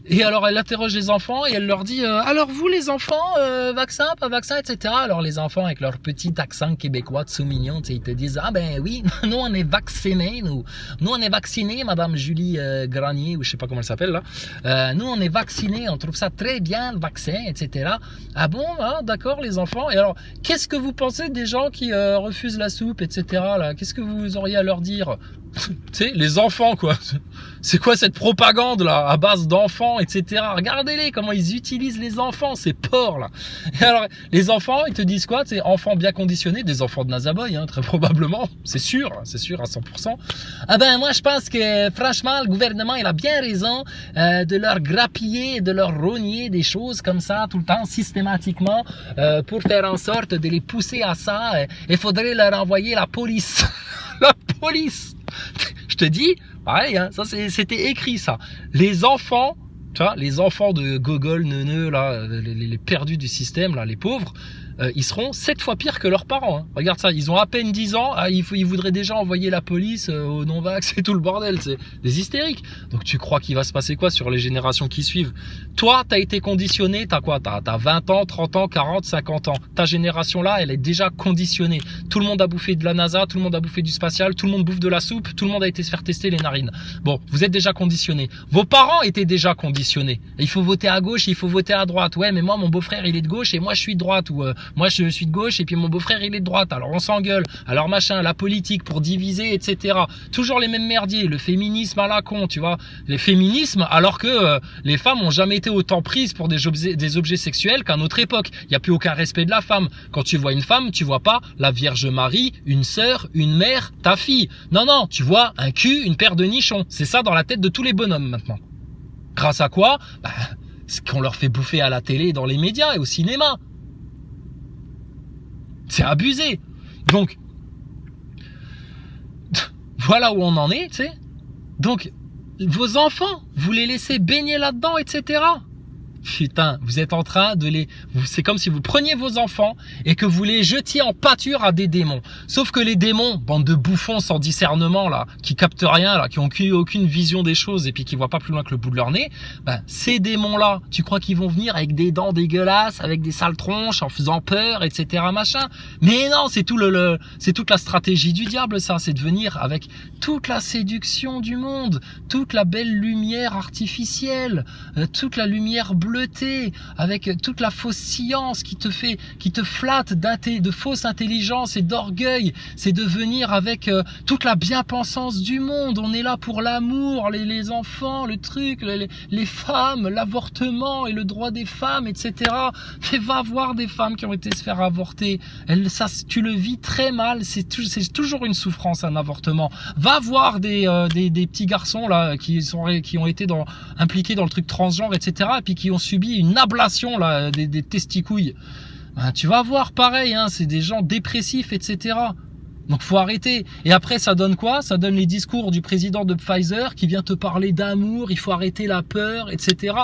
Et alors, elle interroge les enfants et elle leur dit alors vous les enfants, vaccin, pas vaccin, etc. Alors les enfants avec leur petit accent québécois tout mignon, ils te disent ah ben oui, nous on est vaccinés, nous on est vaccinés, Madame Julie Granier ou je sais pas comment elle s'appelle là. Nous on est vaccinés, on trouve ça très bien le vaccin, etc. Ah bon, ah, d'accord les enfants. Et alors qu'est-ce que vous pensez des gens qui refusent la soupe, etc. là? Qu'est-ce que vous auriez à leur dire? Tu sais, les enfants quoi. C'est quoi cette propagande là à base d'enfants, etc. Regardez-les comment ils utilisent les enfants, ces porcs là. Et alors les enfants ils te disent quoi? C'est enfants bien conditionnés, des enfants de Nazaboy hein, très probablement, c'est sûr à 100%. Ah ben moi je pense que franchement le gouvernement il a bien raison de leur grappiller, de leur rogner des choses comme ça tout le temps systématiquement pour faire en sorte de les pousser à ça. Il faudrait leur envoyer la police. La police. Je te dis, pareil, hein, ça c'était écrit ça. Les enfants, tu vois, les enfants de gogol, neuneux, là, les perdus du système, là, les pauvres, ils seront 7 fois pires que leurs parents. Hein. Regarde ça, ils ont à peine 10 ans, ils voudraient déjà envoyer la police aux non-vax et tout le bordel, c'est des hystériques. Donc tu crois qu'il va se passer quoi sur les générations qui suivent? Toi, t'as été conditionné, t'as quoi? T'as 20 ans, 30 ans, 40, 50 ans. Ta génération là, elle est déjà conditionnée. Tout le monde a bouffé de la NASA, tout le monde a bouffé du spatial, tout le monde bouffe de la soupe, tout le monde a été se faire tester les narines. Bon, vous êtes déjà conditionnés. Vos parents étaient déjà conditionnés. Il faut voter à gauche, il faut voter à droite. Ouais, mais moi, mon beau-frère, il est de gauche et moi, je suis de droite. Ou moi, je suis de gauche et puis mon beau-frère, il est de droite. Alors, on s'engueule. Alors, machin, la politique pour diviser, etc. Toujours les mêmes merdiers. Le féminisme à la con, tu vois. Les féminismes, alors que les femmes ont jamais été autant prises pour des objets sexuels qu'à notre époque. Il n'y a plus aucun respect de la femme. Quand tu vois une femme, tu vois pas la Vierge Marie, une sœur, une mère, ta fille. Non, non, tu vois un cul, une paire de nichons. C'est ça dans la tête de tous les bonhommes maintenant. Grâce à quoi? Ce qu'on leur fait bouffer à la télé, dans les médias et au cinéma. C'est abusé. Donc, voilà où on en est, tu sais. Donc, vos enfants, vous les laissez baigner là-dedans, etc. Putain, vous êtes en train de c'est comme si vous preniez vos enfants et que vous les jetiez en pâture à des démons. Sauf que les démons, bande de bouffons sans discernement là, qui captent rien là, qui ont aucune vision des choses et puis qui voient pas plus loin que le bout de leur nez, ces démons-là, tu crois qu'ils vont venir avec des dents dégueulasses, avec des sales tronches, en faisant peur, etc. machin. Mais non, c'est c'est toute la stratégie du diable, ça, c'est de venir avec toute la séduction du monde, toute la belle lumière artificielle, toute la lumière bleutée, avec toute la fausse science qui te flatte de fausse intelligence et d'orgueil. C'est de venir avec toute la bien-pensance du monde. On est là pour l'amour, les enfants, le truc, les femmes, l'avortement et le droit des femmes, etc. Mais va voir des femmes qui ont été se faire avorter. Ça, tu le vis très mal. C'est toujours une souffrance, un avortement. Va voir des petits garçons là qui ont été impliqués dans le truc transgenre, etc. Et puis qui ont subi une ablation là des testicouilles. Tu vas voir pareil, hein, c'est des gens dépressifs, etc. Donc faut arrêter. Et après ça donne quoi? Ça donne les discours du président de Pfizer qui vient te parler d'amour, il faut arrêter la peur, etc.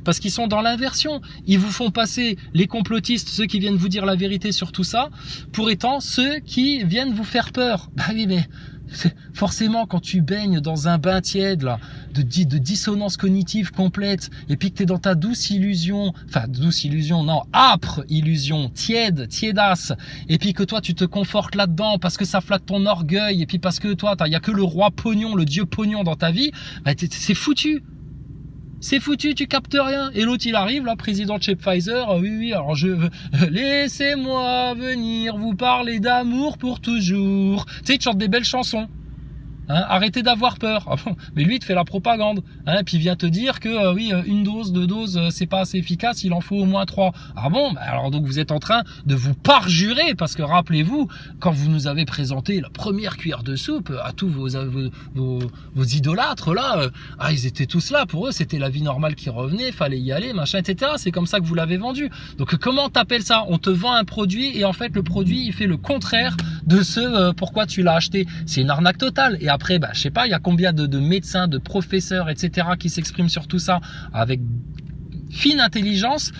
Parce qu'ils sont dans l'inversion. Ils vous font passer les complotistes, ceux qui viennent vous dire la vérité sur tout ça, pour étant ceux qui viennent vous faire peur. Bah oui, mais forcément quand tu baignes dans un bain tiède là, de dissonance cognitive complète, et puis que tu es dans ta douce illusion, âpre illusion, tiédasse, et puis que toi tu te confortes là-dedans parce que ça flatte ton orgueil, et puis parce que toi il y a que le roi pognon, le dieu pognon dans ta vie, c'est foutu. C'est foutu, tu captes rien. Et l'autre il arrive, là, président de chez Pfizer, oui, alors laissez-moi venir vous parler d'amour pour toujours. Tu sais, il te chante des belles chansons. Hein, arrêtez d'avoir peur. Ah bon, mais lui, il te fait la propagande. Hein, puis il vient te dire que oui, une dose, 2 doses, c'est pas assez efficace, il en faut au moins 3. Ah bon, alors donc vous êtes en train de vous parjurer, parce que rappelez-vous, quand vous nous avez présenté la première cuillère de soupe à tous vos idolâtres là, ils étaient tous là, pour eux c'était la vie normale qui revenait, fallait y aller, machin, etc. C'est comme ça que vous l'avez vendu. Donc comment t'appelles ça? On te vend un produit et en fait le produit il fait le contraire de ce pourquoi tu l'as acheté. C'est une arnaque totale. Et après, je sais pas, il y a combien de médecins, de professeurs, etc. qui s'expriment sur tout ça avec fine intelligence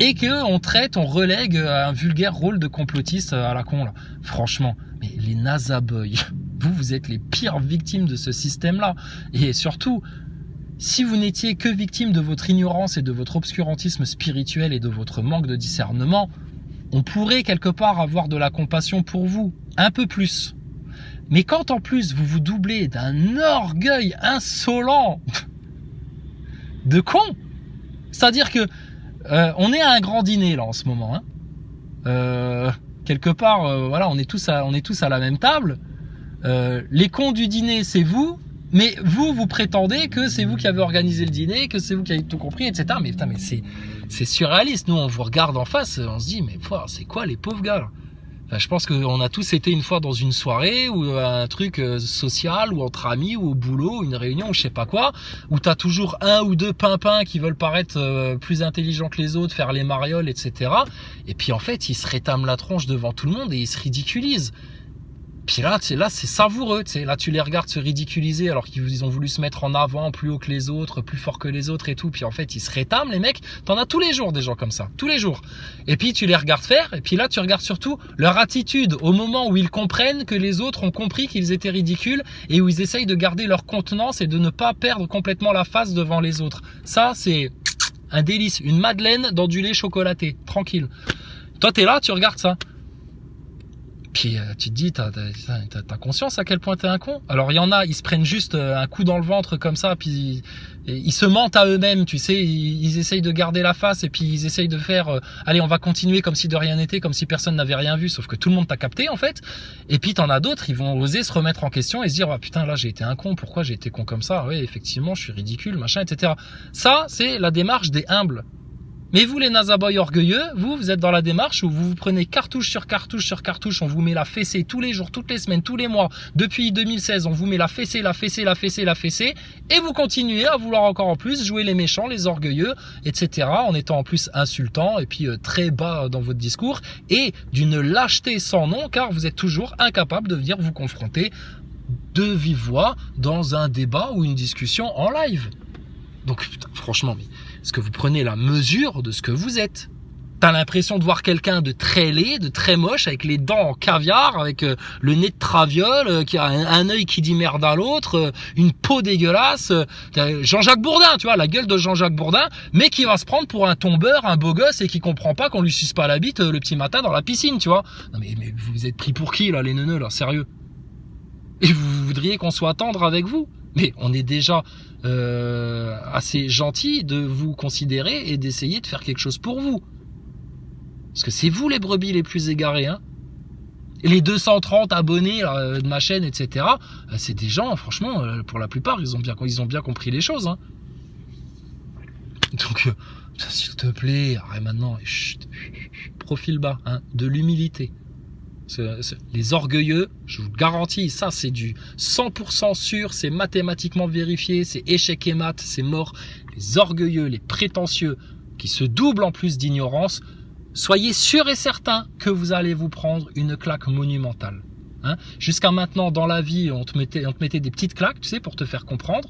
et on relègue un vulgaire rôle de complotiste à la con là. Franchement, mais les NASA boys, vous êtes les pires victimes de ce système-là. Et surtout, si vous n'étiez que victime de votre ignorance et de votre obscurantisme spirituel et de votre manque de discernement, on pourrait quelque part avoir de la compassion pour vous, un peu plus. Mais quand en plus vous vous doublez d'un orgueil insolent de con, c'est-à-dire que on est à un grand dîner là en ce moment, hein. Quelque part, voilà, on est tous à la même table. Les cons du dîner, c'est vous, mais vous prétendez que c'est vous qui avez organisé le dîner, que c'est vous qui avez tout compris, etc. Mais putain, mais c'est surréaliste. Nous, on vous regarde en face, on se dit, mais c'est quoi les pauvres gars là? Enfin, je pense qu'on a tous été une fois dans une soirée ou un truc social ou entre amis ou au boulot, une réunion ou je sais pas quoi, où t'as toujours un ou deux pimpins qui veulent paraître plus intelligents que les autres, faire les marioles, etc. Et puis en fait, ils se rétament la tronche devant tout le monde et ils se ridiculisent. Puis là, c'est savoureux, tu sais. Là, tu les regardes se ridiculiser alors qu'ils ont voulu se mettre en avant plus haut que les autres, plus fort que les autres et tout. Puis en fait, ils se rétament, les mecs. T'en as tous les jours des gens comme ça, tous les jours. Et puis tu les regardes faire. Et puis là, tu regardes surtout leur attitude au moment où ils comprennent que les autres ont compris qu'ils étaient ridicules et où ils essayent de garder leur contenance et de ne pas perdre complètement la face devant les autres. Ça, c'est un délice, une madeleine dans du lait chocolaté, tranquille. Toi, t'es là, tu regardes ça. Puis tu te dis, t'as conscience à quel point t'es un con? Alors il y en a, ils se prennent juste un coup dans le ventre comme ça, puis ils se mentent à eux-mêmes, tu sais, ils essayent de garder la face et puis ils essayent de faire, allez, on va continuer comme si de rien n'était, comme si personne n'avait rien vu, sauf que tout le monde t'a capté en fait. Et puis t'en as d'autres, ils vont oser se remettre en question et se dire, oh, putain, là j'ai été un con, pourquoi j'ai été con comme ça? Ouais, effectivement, je suis ridicule, machin, etc. Ça, c'est la démarche des humbles. Mais vous, les nazaboys orgueilleux, vous êtes dans la démarche où vous vous prenez cartouche sur cartouche sur cartouche, on vous met la fessée tous les jours, toutes les semaines, tous les mois. Depuis 2016, on vous met la fessée, et vous continuez à vouloir encore en plus jouer les méchants, les orgueilleux, etc. En étant en plus insultant et puis très bas dans votre discours et d'une lâcheté sans nom, car vous êtes toujours incapable de venir vous confronter de vive voix dans un débat ou une discussion en live. Donc, putain, franchement, mais est-ce que vous prenez la mesure de ce que vous êtes? T'as l'impression de voir quelqu'un de très laid, de très moche, avec les dents en caviar, avec le nez de traviole, qui a un œil qui dit merde à l'autre, une peau dégueulasse. Jean-Jacques Bourdin, tu vois, la gueule de Jean-Jacques Bourdin, mais qui va se prendre pour un tombeur, un beau gosse, et qui comprend pas qu'on lui suce pas la bite le petit matin dans la piscine, tu vois. Non mais vous êtes pris pour qui, là, les neuneux, là, sérieux? Et vous voudriez qu'on soit tendre avec vous? Mais on est déjà assez gentil de vous considérer et d'essayer de faire quelque chose pour vous. Parce que c'est vous les brebis les plus égarés. Hein. Et les 230 abonnés là, de ma chaîne, etc., c'est des gens, franchement, pour la plupart, ils ont bien compris les choses. Hein. Donc, s'il te plaît, arrête maintenant, chut, profil bas, hein, de l'humilité. Les orgueilleux, je vous le garantis, ça c'est du 100% sûr, c'est mathématiquement vérifié, c'est échec et mat, c'est mort. Les orgueilleux, les prétentieux, qui se doublent en plus d'ignorance, soyez sûr et certain que vous allez vous prendre une claque monumentale. Hein. Jusqu'à maintenant, dans la vie, on te mettait des petites claques, tu sais, pour te faire comprendre.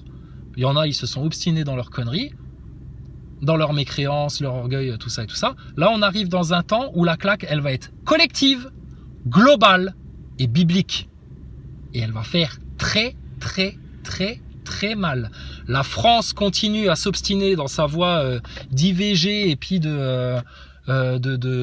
Il y en a, ils se sont obstinés dans leurs conneries, dans leur mécréance, leur orgueil, tout ça et tout ça. Là, on arrive dans un temps où la claque, elle va être collective, globale et biblique. Et elle va faire très, très, très, très mal. La France continue à s'obstiner dans sa voie d'IVG et puis de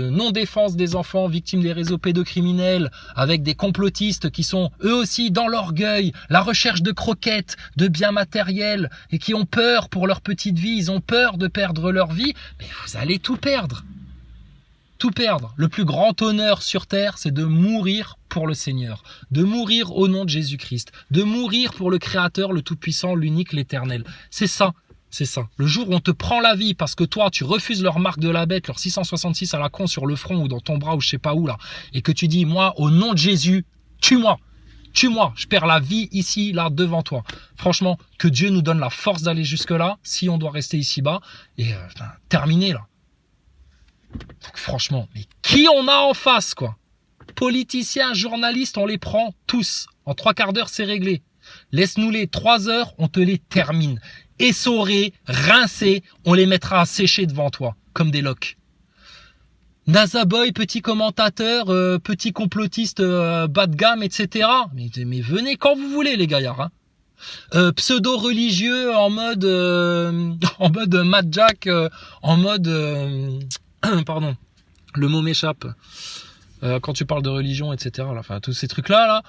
non-défense des enfants victimes des réseaux pédocriminels, avec des complotistes qui sont eux aussi dans l'orgueil, la recherche de croquettes, de biens matériels, et qui ont peur pour leur petite vie, ils ont peur de perdre leur vie, mais vous allez tout perdre. Tout perdre. Le plus grand honneur sur terre, c'est de mourir pour le Seigneur, de mourir au nom de Jésus-Christ, de mourir pour le Créateur, le Tout-Puissant, l'unique, l'Éternel. C'est ça. C'est ça. Le jour où on te prend la vie parce que toi, tu refuses leur marque de la bête, leur 666 à la con sur le front ou dans ton bras ou je sais pas où là, et que tu dis, moi, au nom de Jésus, tue-moi. Tue-moi. Je perds la vie ici, là, devant toi. Franchement, que Dieu nous donne la force d'aller jusque-là, si on doit rester ici-bas, et terminé là. Donc, franchement, mais qui on a en face, quoi? Politiciens, journalistes, on les prend tous. En 3 quarts d'heure, c'est réglé. Laisse-nous les 3 heures, on te les termine. Essorés, rincés, on les mettra à sécher devant toi, comme des loques. Nazaboy, petit commentateur, petit complotiste bas de gamme, etc. Mais venez quand vous voulez, les gaillards. Hein. Pseudo-religieux en mode Mad Jack, en mode... pardon, le mot m'échappe. Quand tu parles de religion, etc. Là, enfin, tous ces trucs-là, là,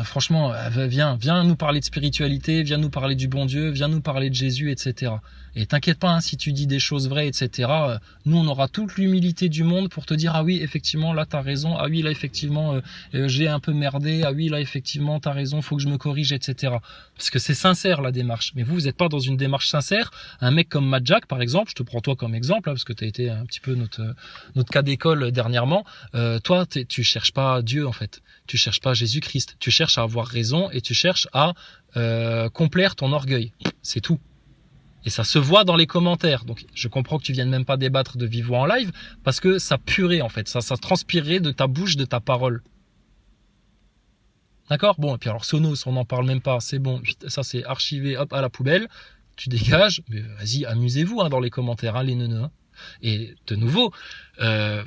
franchement, viens nous parler de spiritualité, viens nous parler du bon Dieu, viens nous parler de Jésus, etc. Et t'inquiète pas, hein, si tu dis des choses vraies, etc., nous, on aura toute l'humilité du monde pour te dire, ah oui, effectivement, là, t'as raison, ah oui, là, effectivement, j'ai un peu merdé, ah oui, là, effectivement, t'as raison, faut que je me corrige, etc. Parce que c'est sincère, la démarche. Mais vous êtes pas dans une démarche sincère. Un mec comme Mad Jack, par exemple, je te prends toi comme exemple, hein, parce que t'as été un petit peu notre cas d'école dernièrement, toi, tu cherches pas Dieu, en fait. Tu cherches pas Jésus-Christ. Tu cherches à avoir raison et tu cherches à complaire ton orgueil. C'est tout. Et ça se voit dans les commentaires. Donc, je comprends que tu viennes même pas débattre de vive voix en live parce que ça purait, en fait. Ça transpirait de ta bouche, de ta parole. D'accord? Bon, et puis alors Sonos, on n'en parle même pas, c'est bon, ça c'est archivé, hop, à la poubelle, tu dégages, mais vas-y, amusez-vous dans les commentaires, les neuneux. Et de nouveau,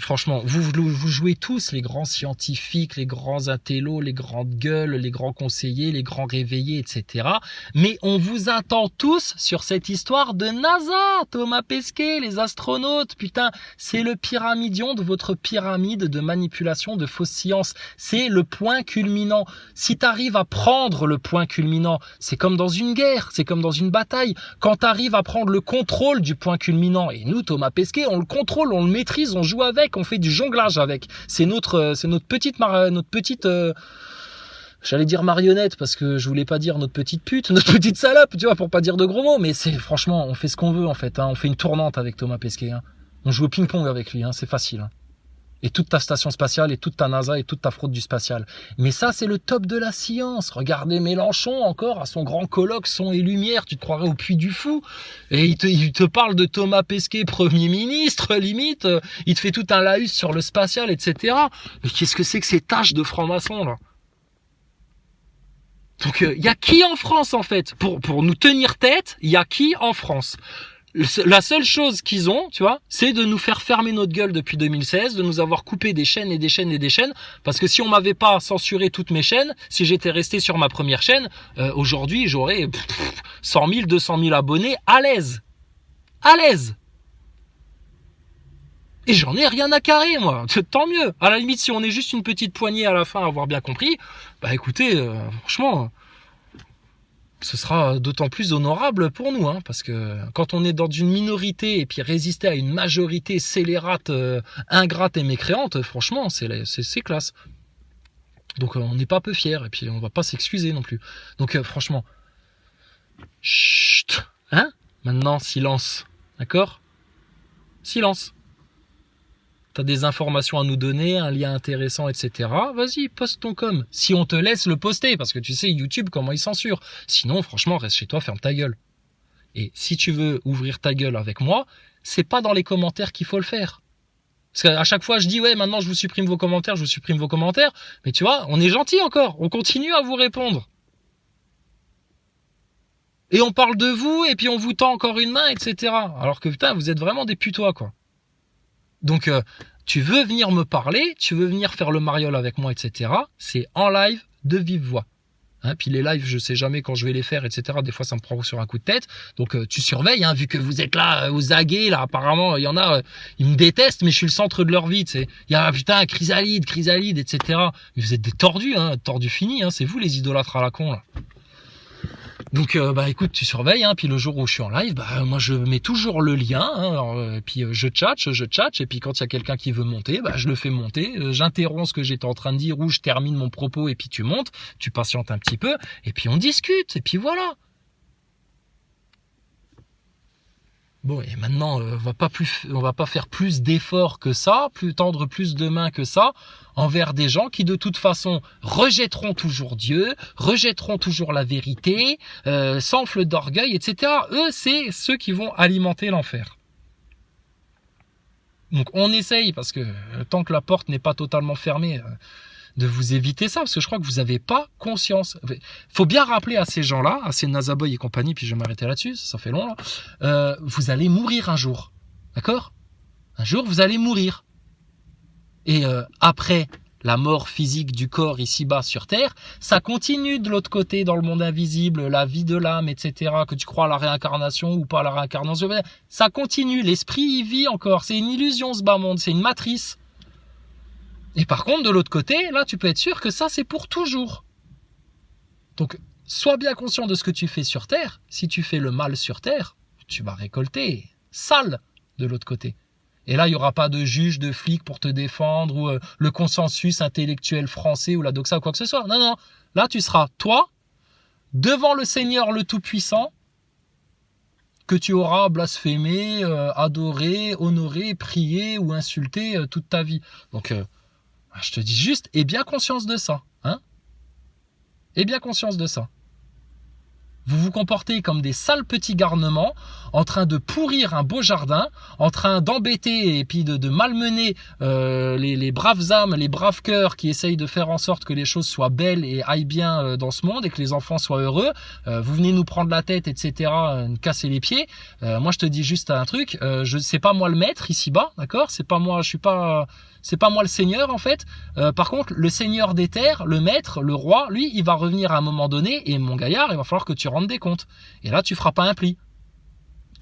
franchement, vous jouez tous les grands scientifiques, les grands intellos, les grandes gueules, les grands conseillers, les grands réveillés, etc. Mais on vous attend tous sur cette histoire de NASA, Thomas Pesquet, les astronautes. Putain, c'est le pyramidion de votre pyramide de manipulation de fausses sciences. C'est le point culminant. Si tu arrives à prendre le point culminant, c'est comme dans une guerre, c'est comme dans une bataille. Quand tu arrives à prendre le contrôle du point culminant, et nous, Thomas Pesquet, on le contrôle, on le maîtrise, on joue avec, on fait du jonglage avec. C'est notre petite j'allais dire marionnette parce que je voulais pas dire notre petite pute, notre petite salope, tu vois, pour pas dire de gros mots, mais c'est franchement, on fait ce qu'on veut en fait, on fait une tournante avec Thomas Pesquet, On joue au ping-pong avec lui, c'est facile, Et toute ta station spatiale, et toute ta NASA, et toute ta fraude du spatial. Mais ça, c'est le top de la science. Regardez Mélenchon encore à son grand colloque Son et Lumière, tu te croirais au Puy du Fou. Et il te parle de Thomas Pesquet, Premier ministre, limite. Il te fait tout un laïus sur le spatial, etc. Mais qu'est-ce que c'est que ces tâches de franc-maçon, là? Donc, il y a qui en France, en fait? Pour nous tenir tête, il y a qui en France? La seule chose qu'ils ont, tu vois, c'est de nous faire fermer notre gueule depuis 2016, de nous avoir coupé des chaînes et des chaînes et des chaînes, parce que si on m'avait pas censuré toutes mes chaînes, si j'étais resté sur ma première chaîne, aujourd'hui j'aurais 100 000, 200 000 abonnés à l'aise. À l'aise. Et j'en ai rien à carrer, moi. Tant mieux. À la limite, si on est juste une petite poignée à la fin à avoir bien compris, bah écoutez, franchement... ce sera d'autant plus honorable pour nous, parce que quand on est dans une minorité et puis résister à une majorité scélérate, ingrate et mécréante, franchement, c'est classe. Donc on n'est pas peu fiers et puis on va pas s'excuser non plus. Donc franchement, chut, maintenant silence, d'accord? Silence. T'as des informations à nous donner, un lien intéressant, etc. Vas-y, poste ton com. Si on te laisse le poster, parce que tu sais YouTube comment il censure. Sinon, franchement, reste chez toi, ferme ta gueule. Et si tu veux ouvrir ta gueule avec moi, c'est pas dans les commentaires qu'il faut le faire. Parce qu'à chaque fois, je dis, ouais, maintenant je vous supprime vos commentaires, je vous supprime vos commentaires. Mais tu vois, on est gentil encore. On continue à vous répondre. Et on parle de vous, et puis on vous tend encore une main, etc. Alors que putain, vous êtes vraiment des putois, quoi. Donc, tu veux venir me parler, tu veux venir faire le mariole avec moi, etc. C'est en live de vive voix. Puis les lives, je sais jamais quand je vais les faire, etc. Des fois, ça me prend sur un coup de tête. Donc, tu surveilles, vu que vous êtes là, aux aguets, là, apparemment, il y en a, ils me détestent, mais je suis le centre de leur vie, tu sais. Il y a, putain, chrysalide, etc. Mais vous êtes des tordus, tordus finis, c'est vous les idolâtres à la con, là. Donc écoute, tu surveilles, puis le jour où je suis en live, moi je mets toujours le lien, puis je tchatche, et puis quand il y a quelqu'un qui veut monter, je le fais monter, j'interromps ce que j'étais en train de dire ou je termine mon propos et puis tu montes, tu patientes un petit peu, et puis on discute, et puis voilà. Bon, et maintenant, on va pas faire plus d'efforts que ça, tendre plus de mains que ça, envers des gens qui, de toute façon, rejetteront toujours Dieu, rejetteront toujours la vérité, s'enflent d'orgueil, etc. Eux, c'est ceux qui vont alimenter l'enfer. Donc, on essaye, parce que tant que la porte n'est pas totalement fermée, de vous éviter ça, parce que je crois que vous n'avez pas conscience. Faut bien rappeler à ces gens-là, à ces Nazaboy et compagnie, puis je vais m'arrêter là-dessus, ça fait long là, vous allez mourir un jour, d'accord? Un jour, vous allez mourir. Et après la mort physique du corps ici-bas sur Terre, ça continue de l'autre côté, dans le monde invisible, la vie de l'âme, etc., que tu crois à la réincarnation ou pas à la réincarnation, ça continue, l'esprit y vit encore, c'est une illusion ce bas monde, c'est une matrice. Et par contre, de l'autre côté, là, tu peux être sûr que ça, c'est pour toujours. Donc, sois bien conscient de ce que tu fais sur Terre. Si tu fais le mal sur Terre, tu vas récolter sale de l'autre côté. Et là, il n'y aura pas de juge, de flic pour te défendre, ou le consensus intellectuel français, ou la doxa, ou quoi que ce soit. Non, non. Là, tu seras, toi, devant le Seigneur le Tout-Puissant, que tu auras blasphémé, adoré, honoré, prié ou insulté toute ta vie. Donc, je te dis juste, aie bien conscience de ça. Aie bien conscience de ça. Vous vous comportez comme des sales petits garnements, en train de pourrir un beau jardin, en train d'embêter et puis de malmener les braves âmes, les braves cœurs qui essayent de faire en sorte que les choses soient belles et aillent bien dans ce monde et que les enfants soient heureux. Vous venez nous prendre la tête, etc., nous casser les pieds. Moi, je te dis juste un truc, c'est pas moi le maître ici-bas, d'accord? C'est pas moi le seigneur en fait. Par contre, le seigneur des terres, le maître, le roi, lui, il va revenir à un moment donné et mon gaillard, il va falloir que tu rendes des comptes. Et là, tu feras pas un pli.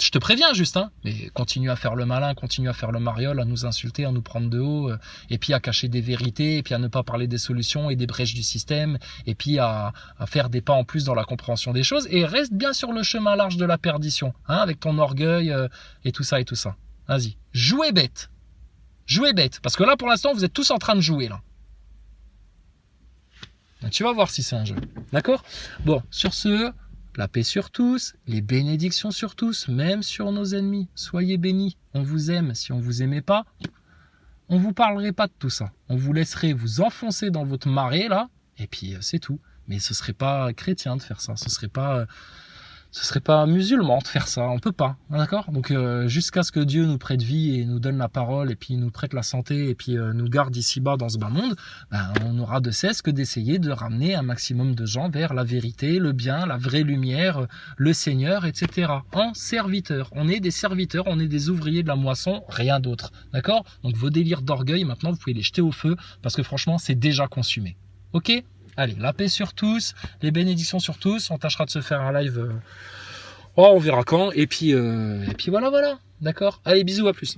Je te préviens juste, hein, mais continue à faire le malin, continue à faire le mariole, à nous insulter, à nous prendre de haut, et puis à cacher des vérités, et puis à ne pas parler des solutions et des brèches du système, et puis à faire des pas en plus dans la compréhension des choses, et reste bien sur le chemin large de la perdition, hein, avec ton orgueil et tout ça et tout ça. Vas-y, jouez bête, parce que là pour l'instant vous êtes tous en train de jouer là. Donc, tu vas voir si c'est un jeu, d'accord? Bon, sur ce... La paix sur tous, les bénédictions sur tous, même sur nos ennemis. Soyez bénis, on vous aime. Si on vous aimait pas, on vous parlerait pas de tout ça. On vous laisserait vous enfoncer dans votre marée là, et puis c'est tout. Mais ce serait pas chrétien de faire ça, ce serait pas musulman de faire ça, on peut pas, d'accord? Donc jusqu'à ce que Dieu nous prête vie et nous donne la parole et puis nous prête la santé et puis nous garde ici-bas dans ce bas monde, on n'aura de cesse que d'essayer de ramener un maximum de gens vers la vérité, le bien, la vraie lumière, le Seigneur, etc. En serviteurs. On est des serviteurs, on est des ouvriers de la moisson, rien d'autre, d'accord? Donc vos délires d'orgueil, maintenant vous pouvez les jeter au feu parce que franchement c'est déjà consumé, ok? Allez, la paix sur tous, les bénédictions sur tous, on tâchera de se faire un live, on verra quand, et puis voilà, d'accord? Allez, bisous, à plus.